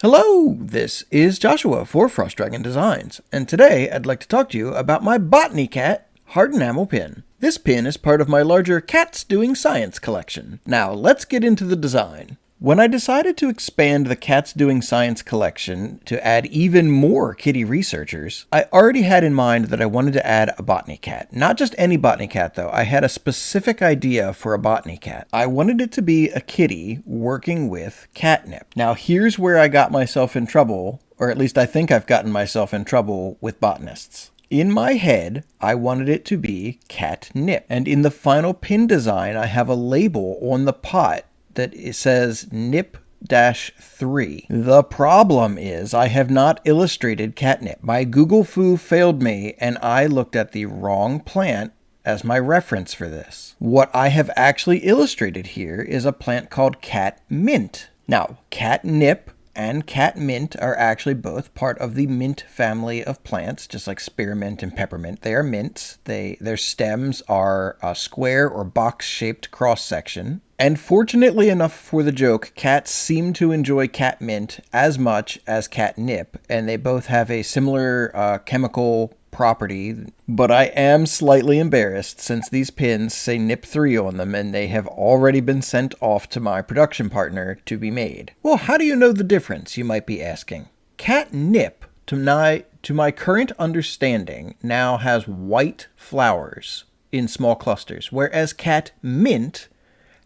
Hello, this is Joshua for Frost Dragon Designs, and today I'd like to talk to you about my Botany Cat hard enamel pin. This pin is part of my larger Cats Doing Science collection. Now let's get into the design. When I decided to expand the Cats Doing Science collection to add even more kitty researchers, I already had in mind that I wanted to add a botany cat. Not just any botany cat though, I had a specific idea for a botany cat. I wanted it to be a kitty working with catnip. Now here's where I got myself in trouble, or at least I think I've gotten myself in trouble with botanists. In my head, I wanted it to be catnip, and in the final pin design I have a label on the pot that it says nip-3. The problem is I have not illustrated catnip. My Google Foo failed me and I looked at the wrong plant as my reference for this. What I have actually illustrated here is a plant called catmint. Now, catnip and catmint are actually both part of the mint family of plants, just like spearmint and peppermint. They are mints. Their stems are a square or box-shaped cross-section. And fortunately enough for the joke, cats seem to enjoy catmint as much as catnip, and they both have a similar chemical property, but I am slightly embarrassed since these pins say nip3 on them and they have already been sent off to my production partner to be made. Well, how do you know the difference, you might be asking? Catnip, to my current understanding, now has white flowers in small clusters, whereas catmint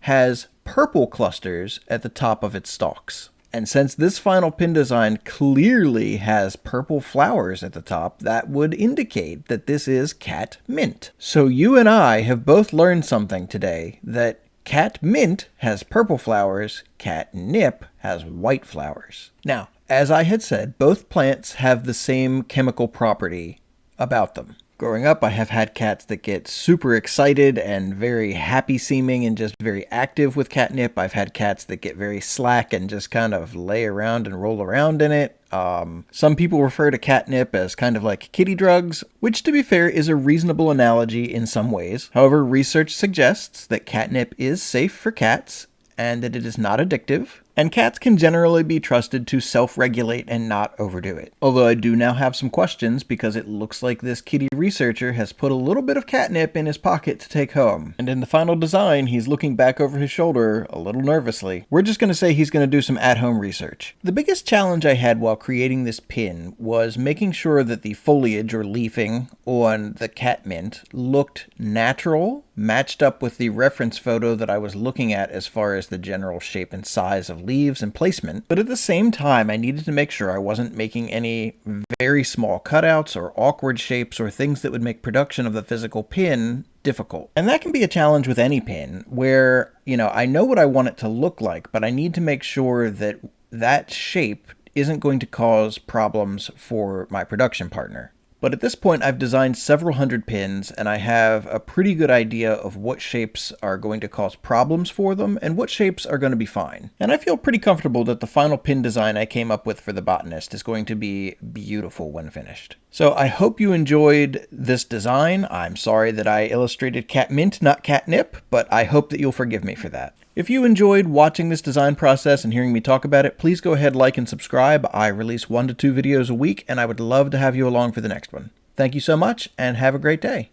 has purple clusters at the top of its stalks. And since this final pin design clearly has purple flowers at the top, that would indicate that this is catmint. So you and I have both learned something today, that catmint has purple flowers, catnip has white flowers. Now, as I had said, both plants have the same chemical property about them. Growing up, I have had cats that get super excited and very happy seeming and just very active with catnip. I've had cats that get very slack and just kind of lay around and roll around in it. Some people refer to catnip as kind of like kitty drugs, which to be fair is a reasonable analogy in some ways. However, research suggests that catnip is safe for cats and that it is not addictive, and cats can generally be trusted to self-regulate and not overdo it. Although I do now have some questions because it looks like this kitty researcher has put a little bit of catnip in his pocket to take home. And in the final design, he's looking back over his shoulder a little nervously. We're just going to say he's going to do some at-home research. The biggest challenge I had while creating this pin was making sure that the foliage or leafing on the catmint looked natural, matched up with the reference photo that I was looking at as far as the general shape and size of leaves and placement, but at the same time I needed to make sure I wasn't making any very small cutouts or awkward shapes or things that would make production of the physical pin difficult. And that can be a challenge with any pin where, I know what I want it to look like, but I need to make sure that that shape isn't going to cause problems for my production partner. But at this point, I've designed several hundred pins, and I have a pretty good idea of what shapes are going to cause problems for them, and what shapes are going to be fine. And I feel pretty comfortable that the final pin design I came up with for the botanist is going to be beautiful when finished. So I hope you enjoyed this design. I'm sorry that I illustrated catmint, not catnip, but I hope that you'll forgive me for that. If you enjoyed watching this design process and hearing me talk about it, please go ahead, like, and subscribe. I release 1 to 2 videos a week, and I would love to have you along for the next one. Thank you so much, and have a great day.